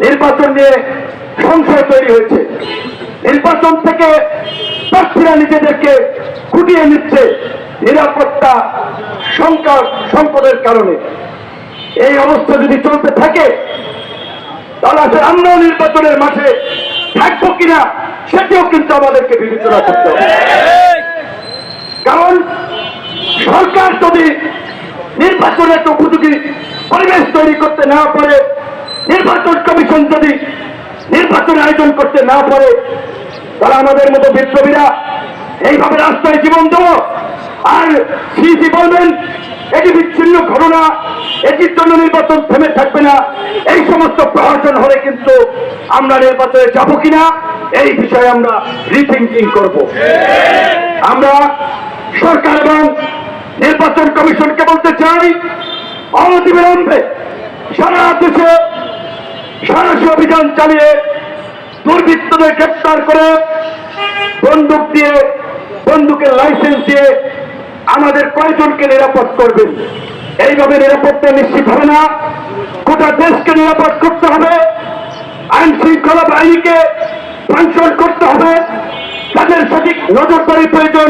নির্বাচন নিয়ে সংশয় তৈরি হয়েছে। নির্বাচন থেকে প্রার্থীরা নিজেদেরকে গুটিয়ে নিচ্ছে নিরাপত্তা সংকটের কারণে। এই অবস্থা যদি চলতে থাকে তাহলে আসলে আমরাও নির্বাচনের মাঠে থাকবো কিনা সেটিও কিন্তু আমাদেরকে বিবেচনা করতে হবে। কারণ সরকার যদি নির্বাচনের একটা উপযোগী পরিবেশ তৈরি করতে না পারে, নির্বাচন কমিশন যদি নির্বাচন আয়োজন করতে না পারে, তাহলে আমাদের মতো বিপ্লবীরা এইভাবে রাস্তায় জীবন দেব। আর সিসি বলবেন এটি বিচ্ছিন্ন ঘটনা, এটির জন্য নির্বাচন থেমে থাকবে না। এই সমস্ত প্রহসন হলে কিন্তু আমরা নির্বাচনে যাব কিনা এই বিষয়ে আমরা রিথিঙ্কিং করব। আমরা সরকার এবং নির্বাচন কমিশনকে বলতে চাই, অনতিবিলম্বে সারা দেশে সাহসী অভিযান চালিয়ে দুর্বৃত্তদের গ্রেপ্তার করে বন্দুকের লাইসেন্স দিয়ে আমাদের কয়জনকে নিরাপদ করবেন। এইভাবে নিরাপত্তা নিশ্চিত হবে না, গোটা দেশকে নিরাপদ করতে হবে। আইন শৃঙ্খলা বাহিনীকে ফাংশন করতে হবে। তাদের সঠিক নজরদারি প্রয়োজন,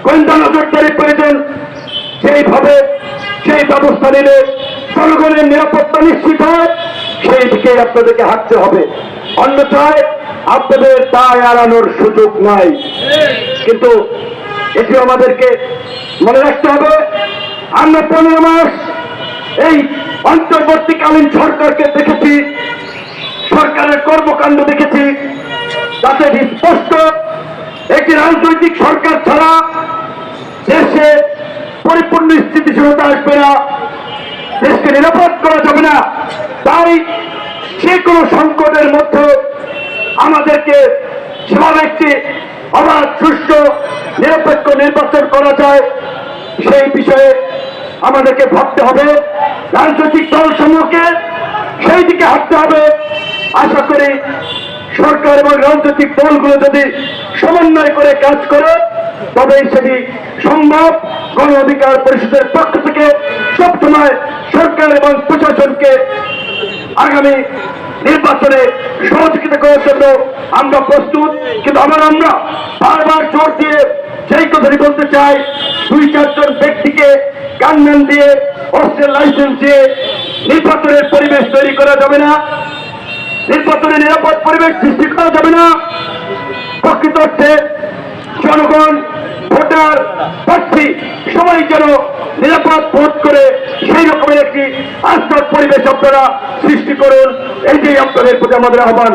গোয়েন্দা নজরদারি প্রয়োজন। সেইভাবে সেই ব্যবস্থা নিলে জনগণের নিরাপত্তা নিশ্চিত হয়, সেই দিকে আপনাদেরকে হাঁটতে হবে। অন্যথায় আপনাদের দায় এড়ানোর সুযোগ নাই। কিন্তু এটি আমাদেরকে মনে রাখতে হবে, আমরা 15 মাস এই অন্তর্বর্তীকালীন সরকারকে দেখেছি, সরকারের কর্মকাণ্ড দেখেছি। তাতে স্পষ্ট একটি রাজনৈতিক সরকার ছাড়া দেশে পরিপূর্ণ স্থিতিশীলতা আসবে না, দেশকে নিরাপদ করা যাবে না। তাই যে কোনো সংকটের মধ্যে আমাদেরকে সেভাবে একটি অবাধ, সুষ্ঠু, নিরপেক্ষ নির্বাচন করা যায় সেই বিষয়ে আমাদেরকে ভাবতে হবে। রাজনৈতিক দলসমূহকে সেই দিকে হাঁটতে হবে। আশা করি সরকার এবং রাজনৈতিক দলগুলো যদি সমন্বয় করে কাজ করে তবেই সেটি সম্ভব। গণ অধিকার পরিষদের পক্ষ থেকে সবসময় সরকার এবং প্রশাসনকে আগামী নির্বাচনে সহযোগিতা করার জন্য আমরা প্রস্তুত। কিন্তু আমরা বারবার জোর দিয়ে সেই কথাটি বলতে চাই, 2-4 জন ব্যক্তিকে গানম্যান দিয়ে, অস্ত্রের লাইসেন্স দিয়ে নির্বাচনের পরিবেশ তৈরি করা যাবে না, নির্বাচনে নিরাপদ পরিবেশ সৃষ্টি করা যাবে না। প্রকৃত অর্থে জনগণ, ভোটার, প্রার্থী সবাই যেন নিরাপদ ভোট করে সেই রকমের একটি আস্থার পরিবেশ আপনারা সৃষ্টি করুন। এইটাই আপনাদের প্রতি আমাদের আহ্বান।